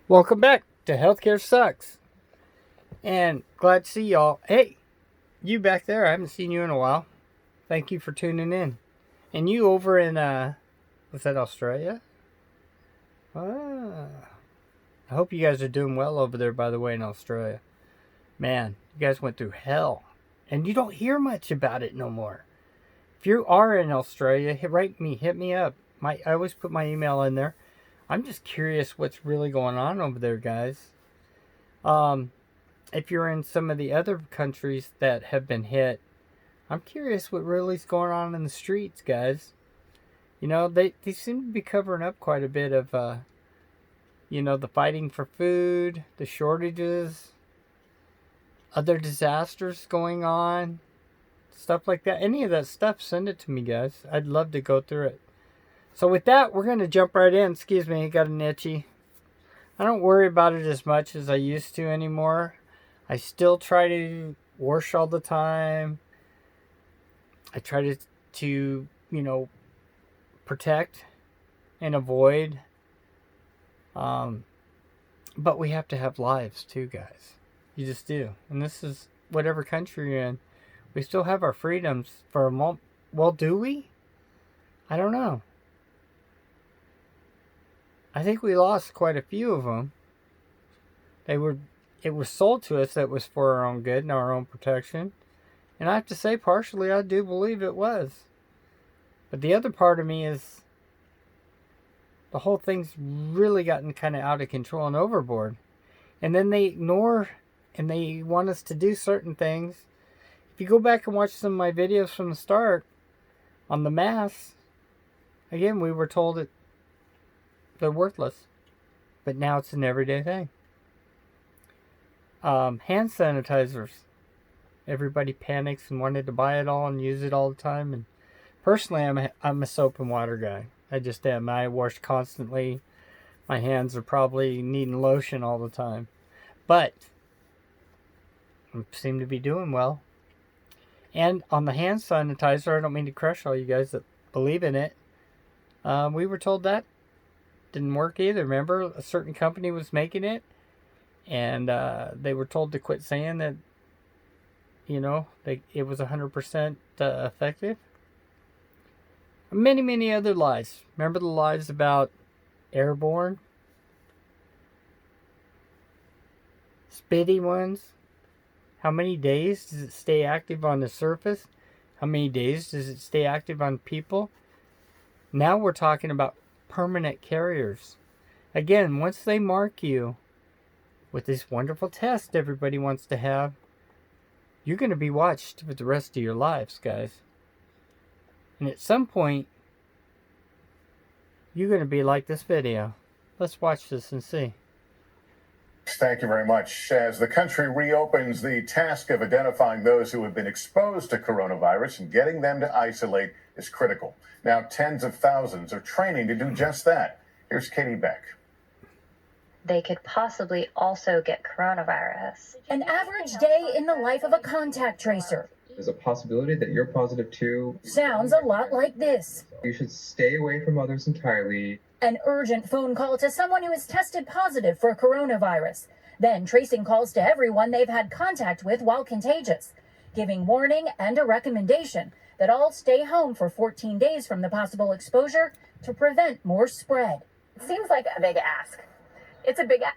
Welcome back to Healthcare Sucks. And glad to see y'all. Hey, you back there. I haven't seen you in a while. Thank you for tuning in. And you over in, was that Australia? Ah. I hope you guys are doing well over there, by the way, in Australia. Man, you guys went through hell. And you don't hear much about it no more. If you are in Australia, hit me up. I always put my email in there. I'm just curious what's really going on over there, guys. If you're in some of the other countries that have been hit, I'm curious what really is going on in the streets, guys. You know, they seem to be covering up quite a bit of, the fighting for food, the shortages, other disasters going on, stuff like that. Any of that stuff, send it to me, guys. I'd love to go through it. So with that, we're going to jump right in. Excuse me, I got an itchy. I don't worry about it as much as I used to anymore. I still try to wash all the time. I try to protect and avoid. But we have to have lives too, guys. You just do. And this is whatever country you're in. We still have our freedoms for a moment. Well, do we? I don't know. I think we lost quite a few of them. It was sold to us that was for our own good and our own protection. And I have to say, partially, I do believe it was. But the other part of me is the whole thing's really gotten kind of out of control and overboard. And then they ignore and they want us to do certain things. If you go back and watch some of my videos from the start on the masks, again, we were told that they're worthless. But now it's an everyday thing. Hand sanitizers. Everybody panics and wanted to buy it all and use it all the time. And personally, I'm a soap and water guy. I just am. I wash constantly. My hands are probably needing lotion all the time. But I seem to be doing well. And on the hand sanitizer, I don't mean to crush all you guys that believe in it. We were told that didn't work either. Remember, a certain company was making it. And they were told to quit saying that, it was 100% effective. Many, many other lies. Remember the lies about airborne? Spitty ones? How many days does it stay active on the surface? How many days does it stay active on people? Now we're talking about permanent carriers. Again, once they mark you with this wonderful test everybody wants to have, you're going to be watched for the rest of your lives, guys. And at some point, you're going to be like this video. Let's watch this and see. Thank you very much. As the country reopens, the task of identifying those who have been exposed to coronavirus and getting them to isolate is critical. Now, tens of thousands are training to do just that. Here's Katie Beck. They could possibly also get coronavirus. An average day in the life of a contact tracer. There's a possibility that you're positive too. Sounds a lot like this. You should stay away from others entirely. An urgent phone call to someone who is tested positive for coronavirus. Then tracing calls to everyone they've had contact with while contagious, giving warning and a recommendation that all stay home for 14 days from the possible exposure to prevent more spread. It seems like a big ask. It's a big ask.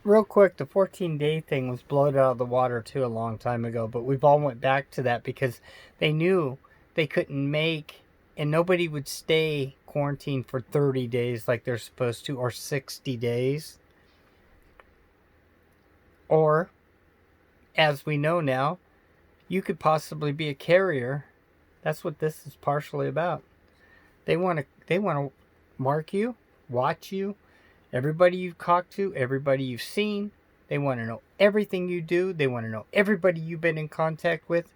Real quick, the 14-day thing was blown out of the water too a long time ago, but we've all went back to that because they knew they couldn't make, and nobody would stay quarantined for 30 days like they're supposed to, or 60 days. Or, as we know now, you could possibly be a carrier. That's what this is partially about. They want to mark you, watch you. Everybody you've talked to, everybody you've seen, they want to know everything you do. They want to know everybody you've been in contact with.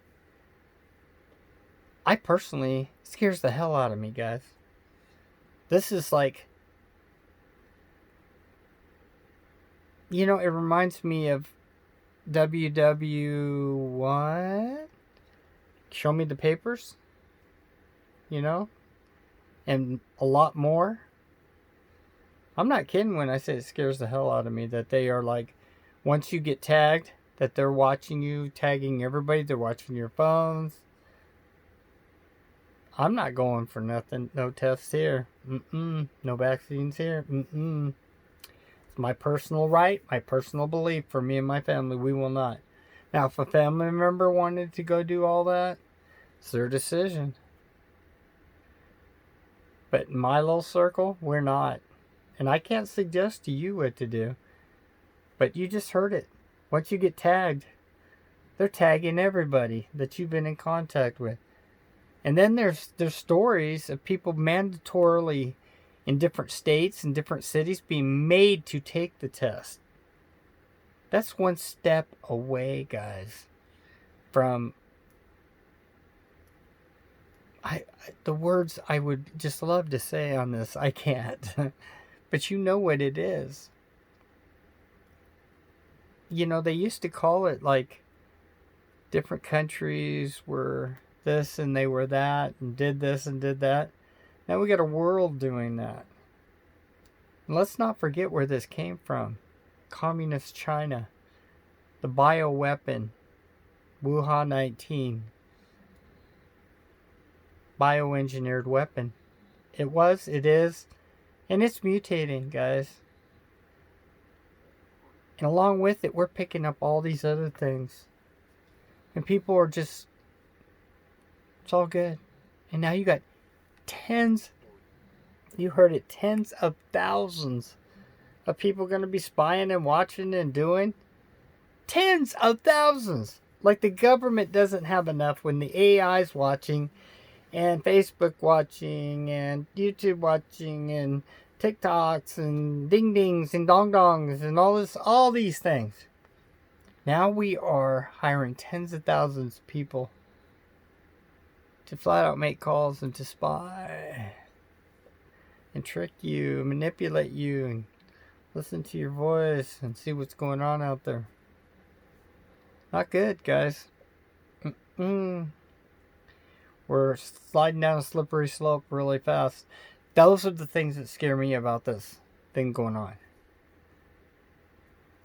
I personally, it scares the hell out of me, guys. This is like, it reminds me of what? Show Me the Papers. And a lot more. I'm not kidding when I say it scares the hell out of me that they are like, once you get tagged, that they're watching you, tagging everybody, they're watching your phones. I'm not going for nothing. No tests here. No vaccines here. It's my personal right, my personal belief for me and my family. We will not. Now, if a family member wanted to go do all that, it's their decision. But in my little circle, we're not. And I can't suggest to you what to do. But you just heard it. Once you get tagged, they're tagging everybody that you've been in contact with. And then there's stories of people mandatorily in different states and different cities being made to take the test. That's one step away, guys, from the words I would just love to say on this. I can't. But you know what it is. You know, they used to call it like different countries were this and they were that and did this and did that. Now we got a world doing that. And let's not forget where this came from. Communist China. The bioweapon. Wuhan 19. Bioengineered weapon. It was, it is, and it's mutating, guys. And along with it, we're picking up all these other things. And people are just, it's all good. And now you got tens, you heard it, tens of thousands of people going to be spying and watching and doing. Tens of thousands. Like the government doesn't have enough when the AI's watching and Facebook watching and YouTube watching and TikToks and ding dings and dong dongs and all these things. Now we are hiring tens of thousands of people to flat out make calls and to spy and trick you, manipulate you, and listen to your voice and see what's going on out there. Not good, guys. We're sliding down a slippery slope really fast. Those are the things that scare me about this thing going on.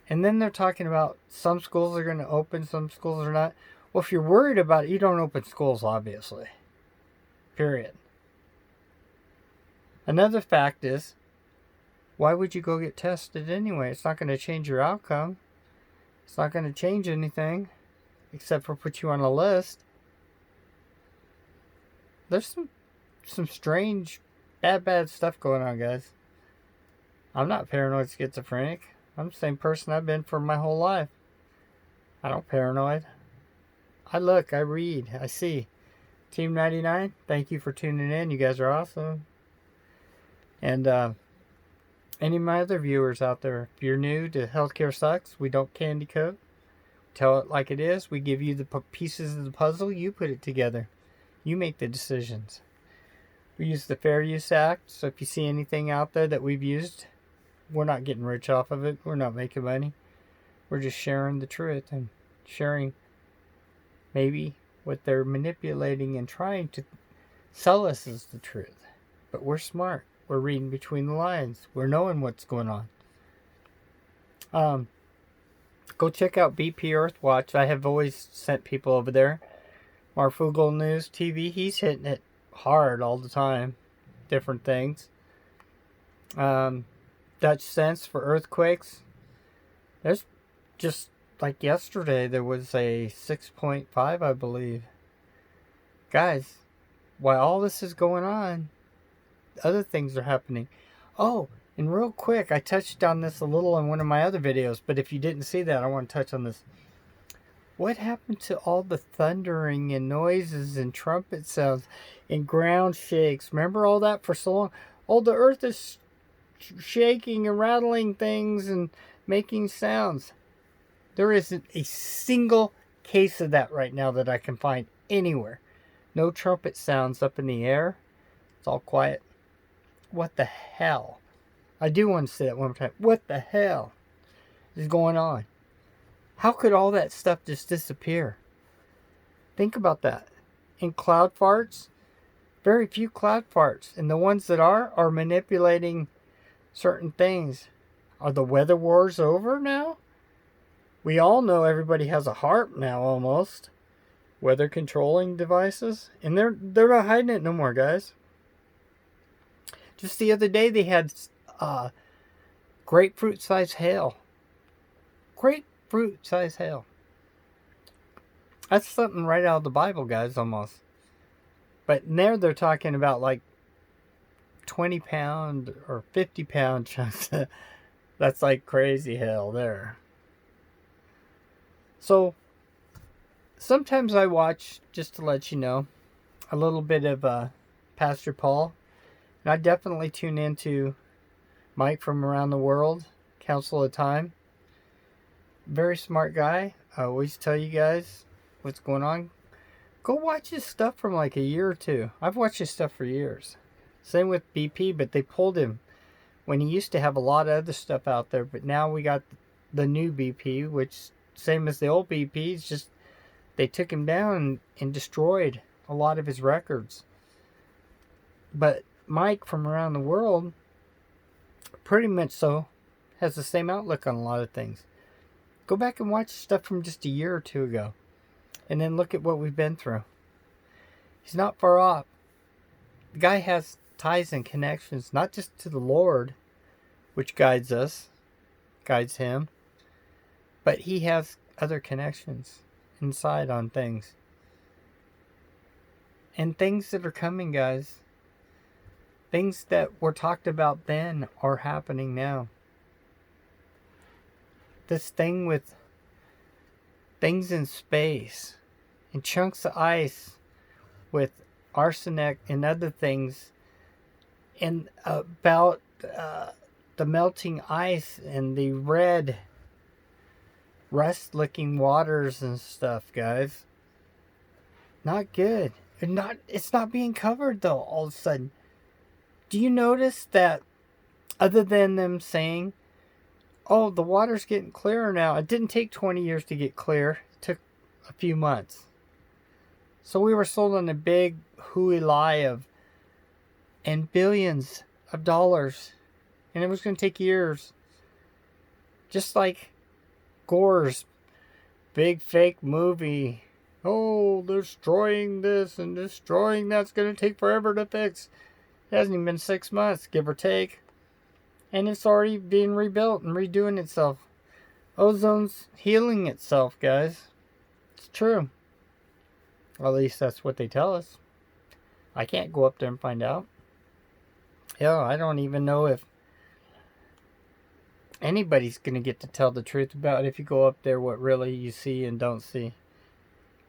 And then they're talking about some schools are going to open, some schools are not. Well, if you're worried about it, you don't open schools, obviously. Period. Another fact is, why would you go get tested anyway? It's not going to change your outcome. It's not going to change anything except for put you on a list. There's some strange, bad stuff going on, guys. I'm not paranoid schizophrenic. I'm the same person I've been for my whole life. I don't paranoid. I look, I read, I see. Team 99, thank you for tuning in. You guys are awesome. And any of my other viewers out there, if you're new to Healthcare Sucks, we don't candy coat. Tell it like it is. We give you the pieces of the puzzle. You put it together. You make the decisions. We use the Fair Use Act. So if you see anything out there that we've used, we're not getting rich off of it. We're not making money. We're just sharing the truth and sharing maybe what they're manipulating and trying to sell us as the truth. But we're smart. We're reading between the lines. We're knowing what's going on. Go check out BP Earthwatch. I have always sent people over there. Marfugal News TV, he's hitting it hard all the time. Different things. Dutch Sense for earthquakes. There's just like yesterday, there was a 6.5, I believe. Guys, while all this is going on, other things are happening. Oh, and real quick, I touched on this a little in one of my other videos, but if you didn't see that, I want to touch on this. What happened to all the thundering and noises and trumpet sounds and ground shakes? Remember all that for so long? Oh, the earth is shaking and rattling things and making sounds. There isn't a single case of that right now that I can find anywhere. No trumpet sounds up in the air. It's all quiet. What the hell? I do want to say that one more time. What the hell is going on? How could all that stuff just disappear? Think about that. In cloud farts, very few cloud farts. And the ones that are manipulating certain things. Are the weather wars over now? We all know everybody has a harp now almost. Weather controlling devices. And they're not hiding it no more, guys. Just the other day they had grapefruit size hail. Grapefruit size hail. That's something right out of the Bible, guys, almost. But in there they're talking about like 20-pound or 50-pound chunks. That's like crazy hail there. So sometimes I watch, just to let you know, a little bit of Pastor Paul. And I definitely tune into Mike from Around the World, Council of Time. Very smart guy. I always tell you guys what's going on. Go watch his stuff from like a year or two. I've watched his stuff for years. Same with BP, but they pulled him when he used to have a lot of other stuff out there. But now we got the new BP, which same as the old BP. It's just they took him down and destroyed a lot of his records. But Mike from Around the World, pretty much so, has the same outlook on a lot of things. Go back and watch stuff from just a year or two ago. And then look at what we've been through. He's not far off. The guy has ties and connections, not just to the Lord, which guides us, guides him, but he has other connections inside on things. And things that are coming, guys. Things that were talked about then are happening now. This thing with things in space and chunks of ice with arsenic and other things, and about the melting ice and the red rust looking waters and stuff, guys. Not good. It's not being covered though all of a sudden. Do you notice that other than them saying, oh, the water's getting clearer now, it didn't take 20 years to get clear. It took a few months. So we were sold on a big hooey lie and billions of dollars. And it was going to take years. Just like Gore's big fake movie. Oh, they're destroying this and destroying that's going to take forever to fix. It hasn't even been 6 months, give or take. And it's already being rebuilt and redoing itself. Ozone's healing itself, guys. It's true. Or at least that's what they tell us. I can't go up there and find out. Hell, I don't even know if anybody's going to get to tell the truth about if you go up there what really you see and don't see.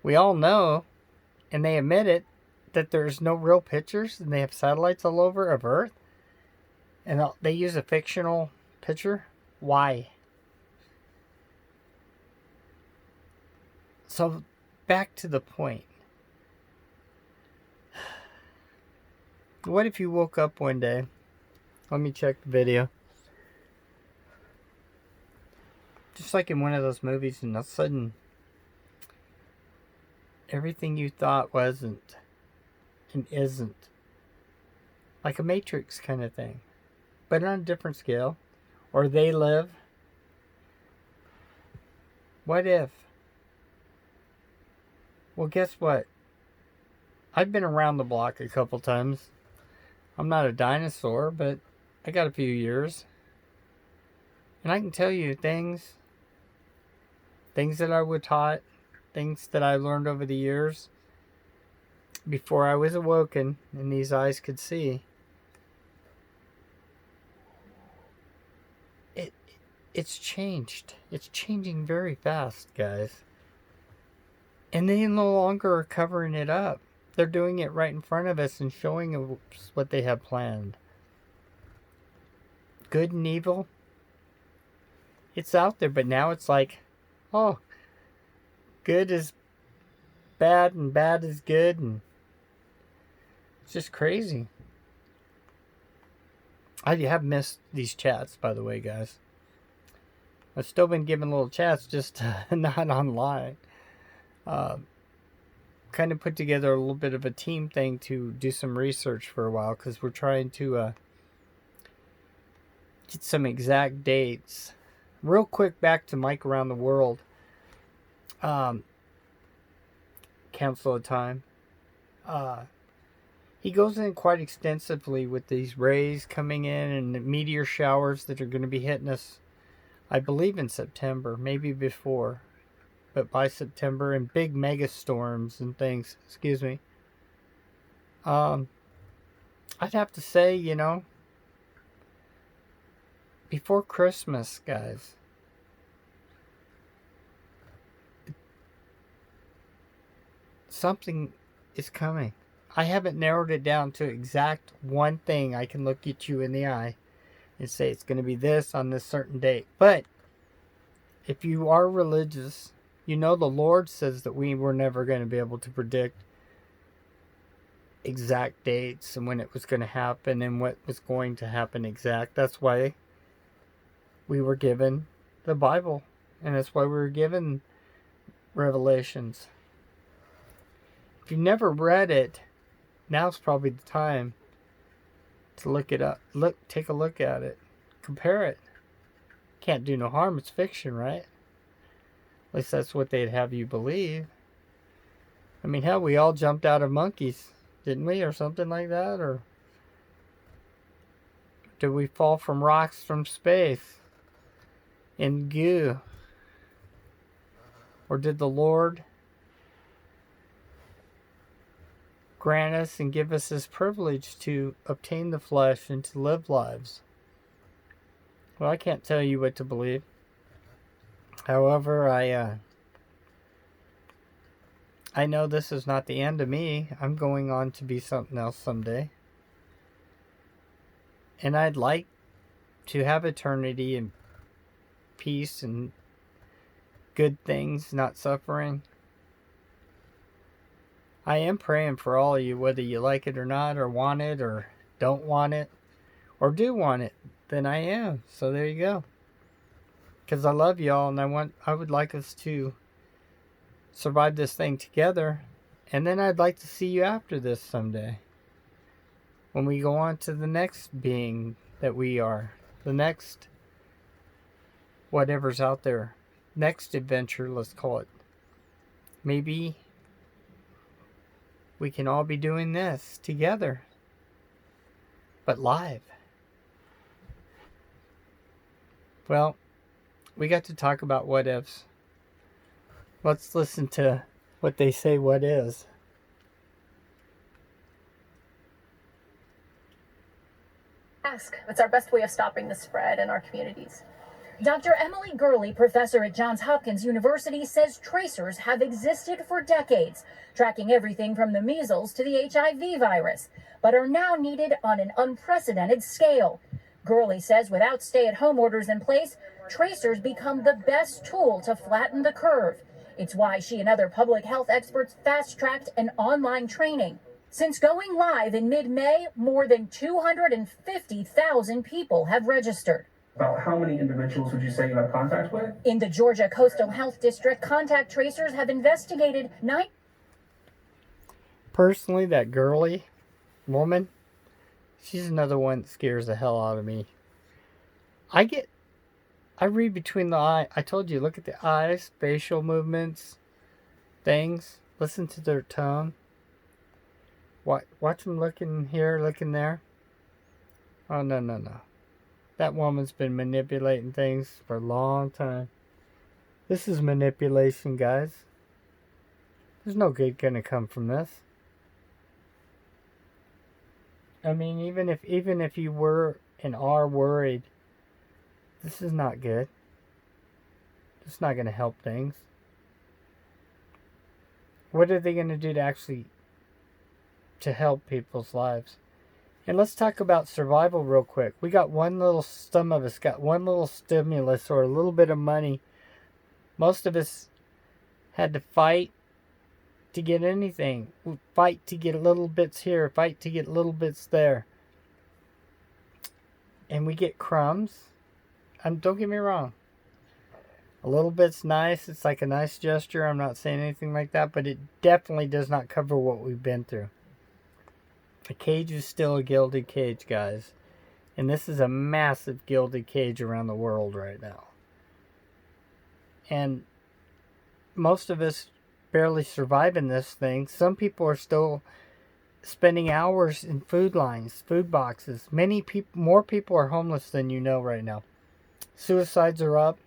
We all know, and they admit it, that there's no real pictures, and they have satellites all over of Earth, and they use a fictional picture. Why? So, back to the point. What if you woke up one day? Let me check the video. Just like in one of those movies, and all of a sudden, everything you thought wasn't and isn't. Like a Matrix kind of thing. But on a different scale. Or They Live. What if? Well, guess what? I've been around the block a couple times. I'm not a dinosaur, but I got a few years. And I can tell you things that I was taught, things that I learned over the years before I was awoken and these eyes could see. It's changed. It's changing very fast, guys. And they no longer are covering it up. They're doing it right in front of us and showing us what they have planned. Good and evil. It's out there, but now it's like, oh, good is bad and bad is good, and it's just crazy. I have missed these chats, by the way, guys. I've still been giving little chats, just not online. Kind of put together a little bit of a team thing to do some research for a while, because we're trying to get some exact dates. Real quick, back to Mike Around the World. Council of Time. He goes in quite extensively with these rays coming in and the meteor showers that are going to be hitting us, I believe, in September, maybe before, but by September, and big mega storms and things. Excuse me. I'd have to say, before Christmas, guys, something is coming. I haven't narrowed it down to exact one thing I can look at you in the eye and say it's going to be this on this certain date. But if you are religious, the Lord says that we were never going to be able to predict exact dates and when it was going to happen and what was going to happen exact. That's why we were given the Bible, and that's why we were given Revelations. If you've never read it, now's probably the time to look it up. Take a look at it. Compare it. Can't do no harm. It's fiction, right? At least that's what they'd have you believe. I mean, hell, we all jumped out of monkeys, didn't we? Or something like that? Or did we fall from rocks from space in goo? Or did the Lord grant us and give us this privilege to obtain the flesh and to live lives? Well, I can't tell you what to believe. However, I know this is not the end of me. I'm going on to be something else someday. And I'd like to have eternity and peace and good things, not suffering. I am praying for all of you, whether you like it or not, or want it, or don't want it, or do want it. Then I am. So there you go. Because I love y'all, and I would like us to survive this thing together. And then I'd like to see you after this someday, when we go on to the next being that we are, the next whatever's out there, next adventure, let's call it. Maybe we can all be doing this together, but live. Well, we got to talk about what ifs. Let's listen to what they say what is. Ask. It's our best way of stopping the spread in our communities. Dr. Emily Gurley, professor at Johns Hopkins University, says tracers have existed for decades, tracking everything from the measles to the HIV virus, but are now needed on an unprecedented scale. Gurley says without stay-at-home orders in place, tracers become the best tool to flatten the curve. It's why she and other public health experts fast-tracked an online training. Since going live in mid-May, more than 250,000 people have registered. About how many individuals would you say you have contact with? In the Georgia Coastal Health District, contact tracers have investigated 9. Personally, that Gurley woman, she's another one that scares the hell out of me. I read between the eye. I told you, look at the eyes, facial movements, things. Listen to their tone. Watch them looking here, looking there. Oh, no. That woman's been manipulating things for a long time. This is manipulation, guys. There's no good gonna come from this. I mean, even if you were and are worried, this is not good. It's not gonna help things. What are they gonna do to help people's lives? And let's talk about survival real quick. We got some of us got one little stimulus or a little bit of money. Most of us had to fight to get anything. Fight to get little bits here, fight to get little bits there. And we get crumbs. Don't get me wrong. A little bit's nice. It's like a nice gesture. I'm not saying anything like that, but it definitely does not cover what we've been through. A cage is still a gilded cage, guys. And this is a massive gilded cage around the world right now. And most of us barely survive in this thing. Some people are still spending hours in food lines, food boxes. More people are homeless than you know right now. Suicides are up.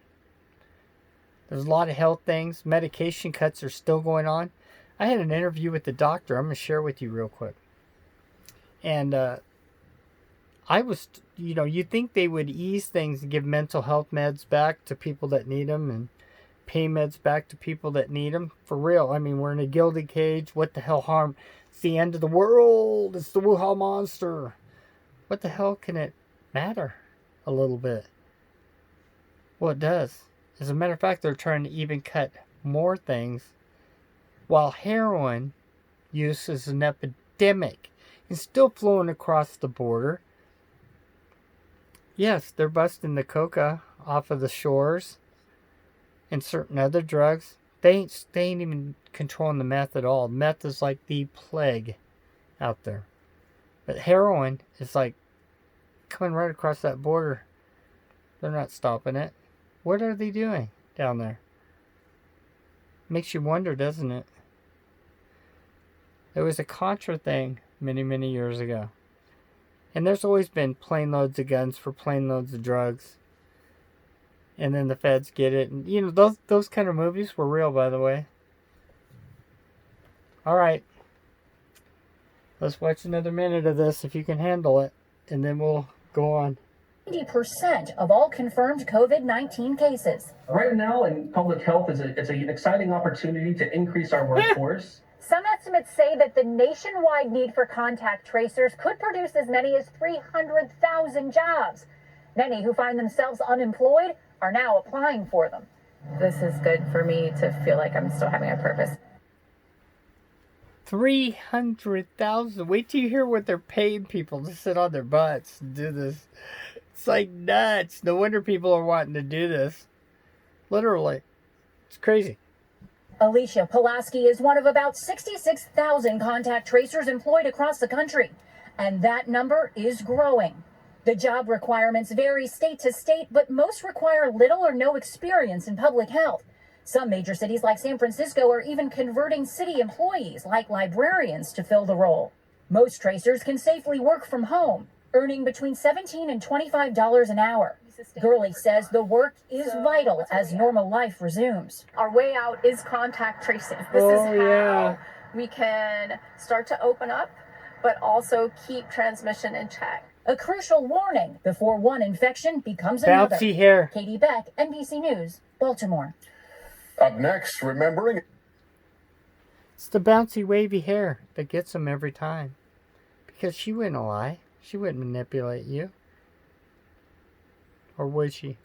There's a lot of health things. Medication cuts are still going on. I had an interview with the doctor. I'm going to share with you real quick. And I was, you'd think they would ease things and give mental health meds back to people that need them and pain meds back to people that need them. For real. I mean, we're in a gilded cage. What the hell harm? It's the end of the world. It's the Wuhan monster. What the hell can it matter a little bit? Well, it does. As a matter of fact, they're trying to even cut more things. While heroin use is an epidemic and still flowing across the border. Yes, they're busting the coca off of the shores and certain other drugs. They ain't even controlling the meth at all. Meth is like the plague out there. But heroin is like coming right across that border. They're not stopping it. What are they doing down there? Makes you wonder, doesn't it? There was a Contra thing many, many years ago. And there's always been plane loads of guns for plane loads of drugs. And then the feds get it. And, those kind of movies were real, by the way. All right. Let's watch another minute of this if you can handle it. And then we'll go on. 90% of all confirmed COVID-19 cases. Right now in public health, it's an exciting opportunity to increase our workforce. Some estimates say that the nationwide need for contact tracers could produce as many as 300,000 jobs. Many who find themselves unemployed are now applying for them. This is good for me to feel like I'm still having a purpose. 300,000. Wait till you hear what they're paying people to sit on their butts and do this. It's like nuts. No wonder people are wanting to do this. Literally. It's crazy. Alicia Pulaski is one of about 66,000 contact tracers employed across the country, and that number is growing. The job requirements vary state to state, but most require little or no experience in public health. Some major cities like San Francisco are even converting city employees like librarians to fill the role. Most tracers can safely work from home, earning between $17 and $25 an hour. Gurley says the work is vital as normal life resumes. Our way out is contact tracing. This is how we can start to open up, but also keep transmission in check. A crucial warning before one infection becomes another. Bouncy hair. Katie Beck, NBC News, Baltimore. Up next, remembering... It's the bouncy wavy hair that gets them every time. Because she wouldn't lie. She wouldn't manipulate you. Or would she?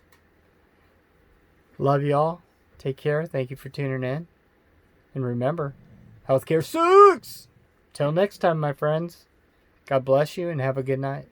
Love y'all. Take care. Thank you for tuning in. And remember, healthcare sucks! Till next time, my friends. God bless you and have a good night.